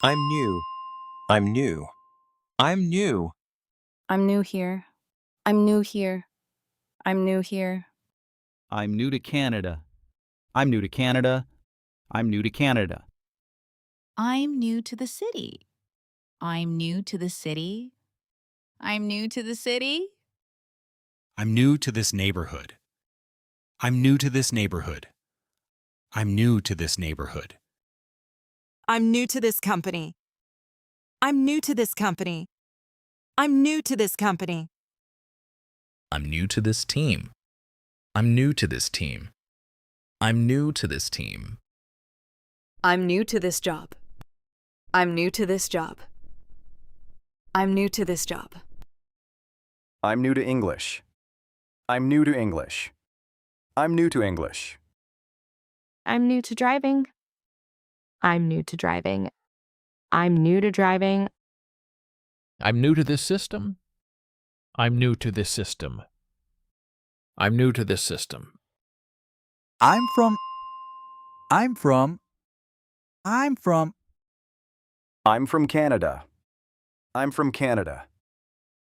I'm new. I'm new. I'm new. I'm new here. I'm new here. I'm new here. I'm new to Canada. I'm new to Canada. I'm new to Canada. I'm new to the city. I'm new to the city. I'm new to the city. I'm new to this neighborhood. I'm new to this neighborhood. I'm new to this neighborhood. I'm new to this company. I'm new to this company. I'm new to this company. I'm new to this team. I'm new to this team. I'm new to this team. I'm new to this job. I'm new to this job. I'm new to this job. I'm new to English. I'm new to English. I'm new to English. I'm new to driving. I'm new to driving. I'm new to driving. I'm new to this system. I'm new to this system. I'm new to this system. I'm from. I'm from Canada. I'm from Canada.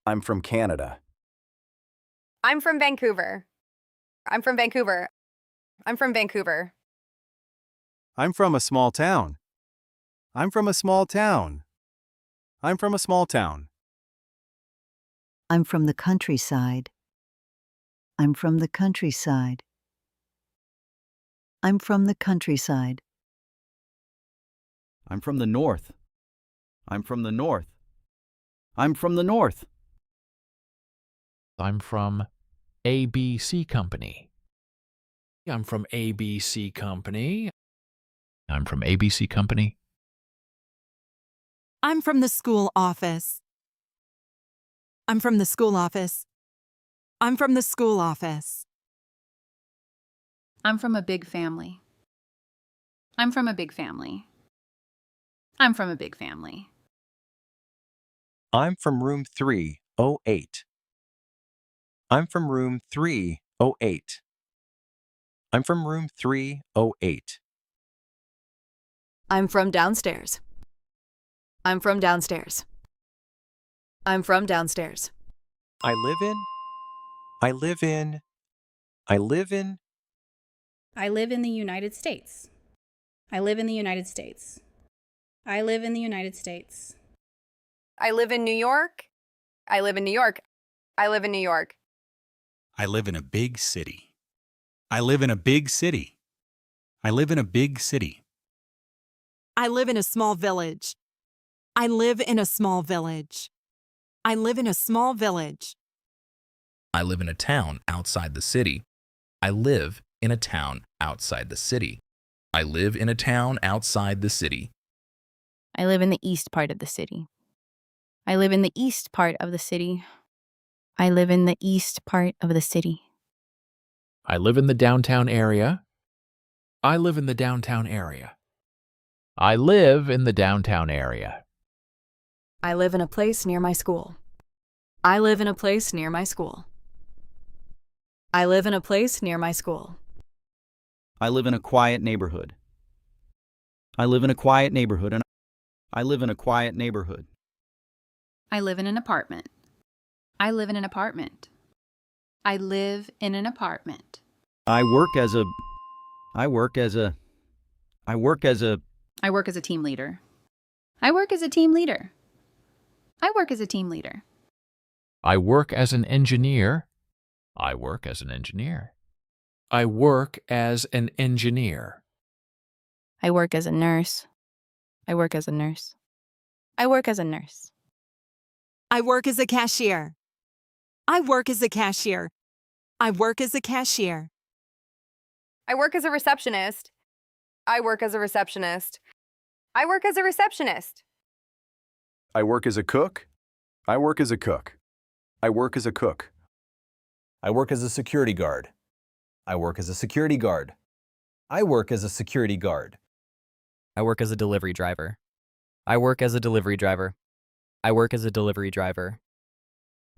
I'm from Canada. I'm from Vancouver. I'm from Vancouver. I'm from Vancouver. I'm from a small town. I'm from a small town. I'm from a small town. I'm from the countryside. I'm from the countryside. I'm from the countryside. I'm from the north. I'm from the north. I'm from the north. I'm from ABC Company. I'm from ABC Company. I'm from ABC Company. I'm from the school office. I'm from the school office. I'm from the school office. I'm from a big family. I'm from a big family. I'm from a big family. I'm from room 308. I'm from room 308. I'm from room 308. I'm from downstairs. I'm from downstairs. I'm from downstairs. I live in. I live in. I live in. I live in the United States. I live in the United States. I live in the United States. I live in New York. I live in New York. I live in New York. I live in a big city. I live in a big city. I live in a big city. I live in a small village. I live in a small village. I live in a small village. I live in a town outside the city. I live in a town outside the city. I live in a town outside the city. I live in the east part of the city. I live in the east part of the city. I live in the east part of the city. I live in the downtown area. I live in the downtown area. I live in the downtown area. I live in a place near my school. I live in a place near my school. I live in a place near my school. I live in a quiet neighborhood. I live in a quiet neighborhood and I live in a quiet neighborhood. I live in an apartment. I live in an apartment. I live in an apartment. I work as a I work as a team leader. I work as a team leader. I work as a team leader. I work as an engineer. I work as an engineer. I work as an engineer. I work as a nurse. I work as a nurse. I work as a nurse. I work as a cashier. I work as a cashier. I work as a cashier. I work as a receptionist. I work as a receptionist. I work as a receptionist. I work as a cook. I work as a cook. I work as a cook. I work as a security guard. I work as a security guard. I work as a security guard. I work as a delivery driver. I work as a delivery driver. I work as a delivery driver.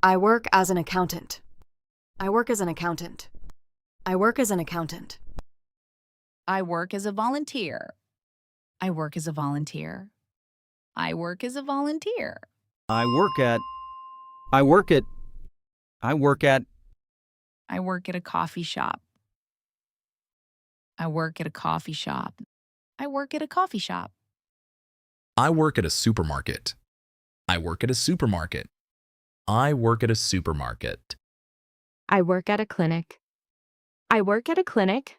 I work as an accountant. I work as an accountant. I work as an accountant. I work as a volunteer. I work as a volunteer. I work as a volunteer. I work at I work at I work at I work at a coffee shop. I work at a coffee shop. I work at a coffee shop. I work at a supermarket. I work at a supermarket. I work at a supermarket. I work at a clinic. I work at a clinic.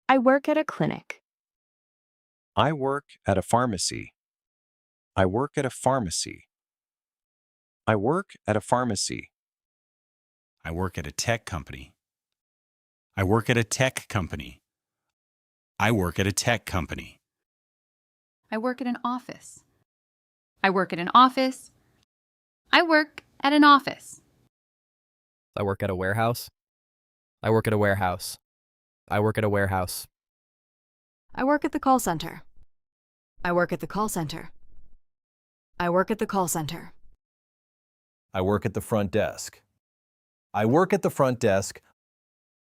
I work at a clinic. I work at a pharmacy. I work at a pharmacy. I work at a pharmacy. I work at a tech company. I work at a tech company. I work at a tech company. I work at an office. I work at an office. I work at an office. I work at a warehouse. I work at a warehouse. I work at a warehouse. I work at the call center. I work at the call center. I work at the call center. I work at the front desk. I work at the front desk.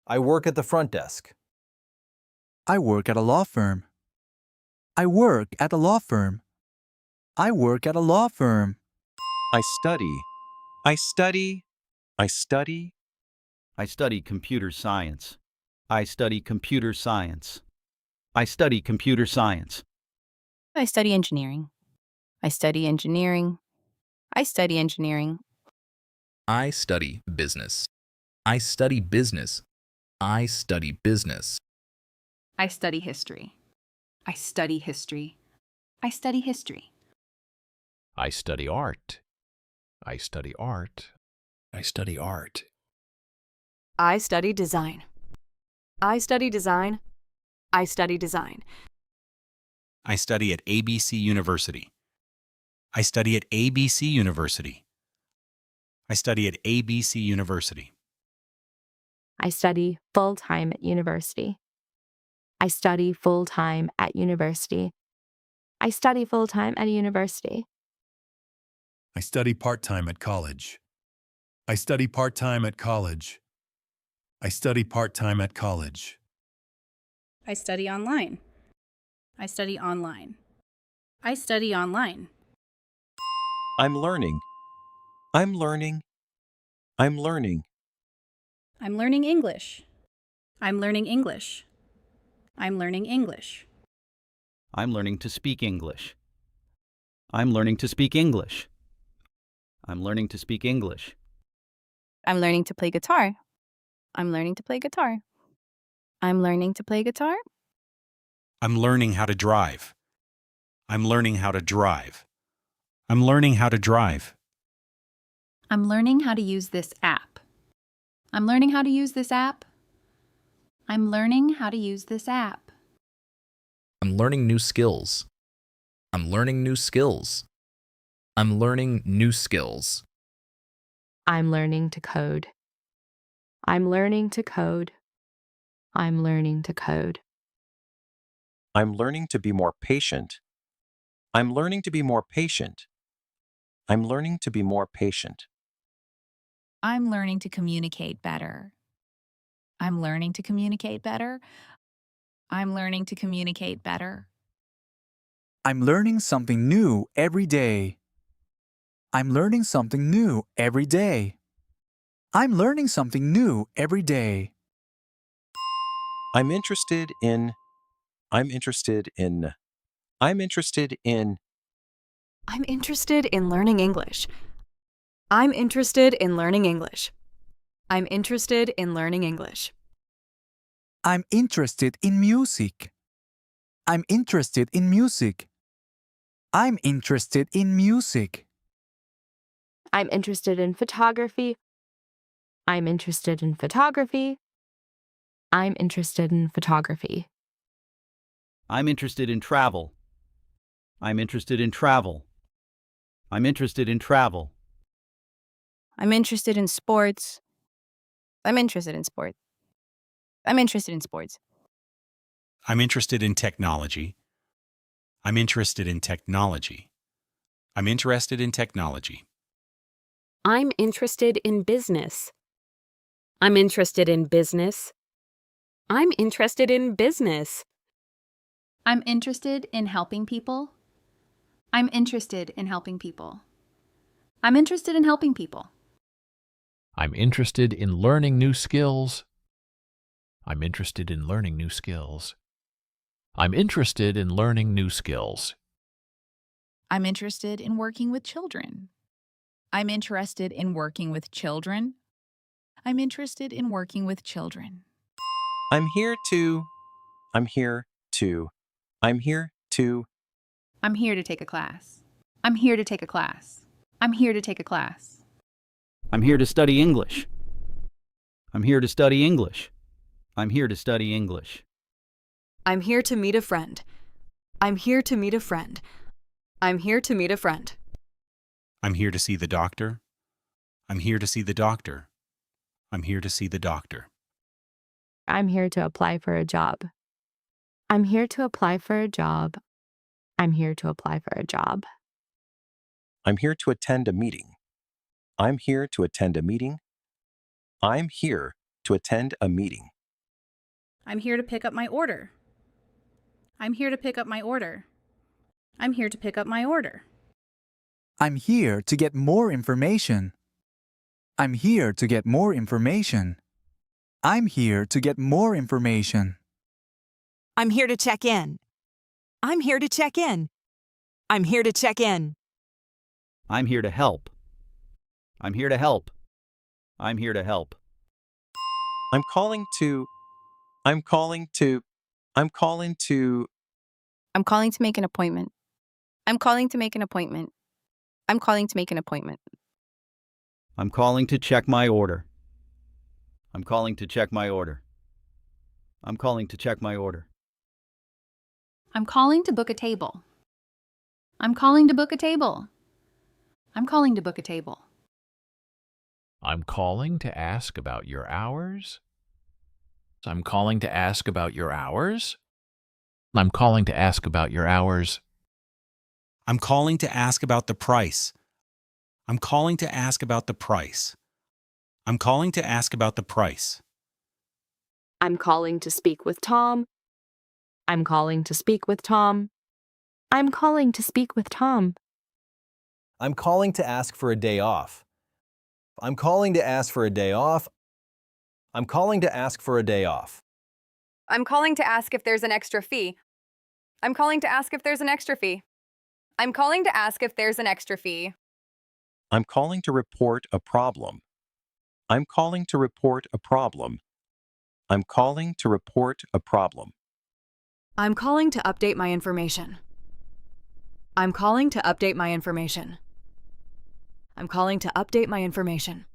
I work at the front desk. I work at a law firm. I work at a law firm. I work at a law firm. I study. I study. I study. I study computer science. I study computer science. I study computer science. I study engineering. I study engineering. I study engineering. I study business. I study business. I study business. I study history. I study history. I study history. I study art. I study art. I study art. I study design. I study design. I study design. I study at ABC University. I study at ABC University. I study at ABC University. I study full-time at university. I study full-time at university. I study full-time at university. I study part-time at college. I study part-time at college. I study part-time at college. I study online. I study online. I study online. I'm learning. I'm learning. I'm learning. I'm learning English. I'm learning English. I'm learning English. I'm learning to speak English. I'm learning to speak English. I'm learning to speak English. I'm learning to play guitar. I'm learning to play guitar. I'm learning to play guitar. I'm learning how to drive. I'm learning how to drive. I'm learning how to drive. I'm learning how to use this app. I'm learning how to use this app. I'm learning how to use this app. I'm learning new skills. I'm learning new skills. I'm learning new skills. I'm learning to code. I'm learning to code. I'm learning to code. I'm learning to be more patient. I'm learning to be more patient. I'm learning to be more patient. I'm learning to communicate better. I'm learning to communicate better. I'm learning to communicate better. I'm learning something new every day. I'm learning something new every day. I'm learning something new every day. I'm interested in. I'm interested in. I'm interested in. I'm interested in learning English. I'm interested in learning English. I'm interested in learning English. I'm interested in music. I'm interested in music. I'm interested in music. I'm interested in photography. I'm interested in photography. I'm interested in photography. I'm interested in travel. I'm interested in travel. I'm interested in travel. I'm interested in sports. I'm interested in sports. I'm interested in sports. I'm interested in technology. I'm interested in technology. I'm interested in technology. I'm interested in business. I'm interested in business. I'm interested in business. I'm interested in helping people. I'm interested in helping people. I'm interested in helping people. I'm interested in learning new skills. I'm interested in learning new skills. I'm interested in learning new skills. I'm interested in working with children. I'm interested in working with children. I'm interested in working with children. I'm here to. I'm here to. I'm here to. I'm here to take a class. I'm here to take a class. I'm here to take a class. I'm here to study English. I'm here to study English. I'm here to study English. I'm here to meet a friend. I'm here to meet a friend. I'm here to meet a friend. I'm here to see the doctor. I'm here to see the doctor. I'm here to see the doctor. I'm here to apply for a job. I'm here to apply for a job. I'm here to apply for a job. I'm here to attend a meeting. I'm here to attend a meeting. I'm here to attend a meeting. I'm here to pick up my order. I'm here to pick up my order. I'm here to pick up my order. I'm here to get more information. I'm here to get more information. I'm here to get more information. I'm here to check in. I'm here to check in. I'm here to check in. I'm here to help. I'm here to help. I'm here to help. I'm calling to. I'm calling to. I'm calling to. I'm calling to make an appointment. I'm calling to make an appointment. I'm calling to make an appointment. I'm calling to check my order. I'm calling to check my order. I'm calling to check my order. I'm calling to book a table. I'm calling to book a table. I'm calling to book a table. I'm calling to ask about your hours. I'm calling to ask about your hours. I'm calling to ask about your hours. I'm calling to ask about the price. I'm calling to ask about the price. I'm calling to ask about the price. I'm calling to speak with Tom. I'm calling to speak with Tom. I'm calling to speak with Tom. I'm calling to ask for a day off. I'm calling to ask for a day off. I'm calling to ask for a day off. I'm calling to ask if there's an extra fee. I'm calling to ask if there's an extra fee. I'm calling to ask if there's an extra fee. I'm calling to report a problem. I'm calling to report a problem. I'm calling to report a problem. I'm calling to update my information. I'm calling to update my information. I'm calling to update my information.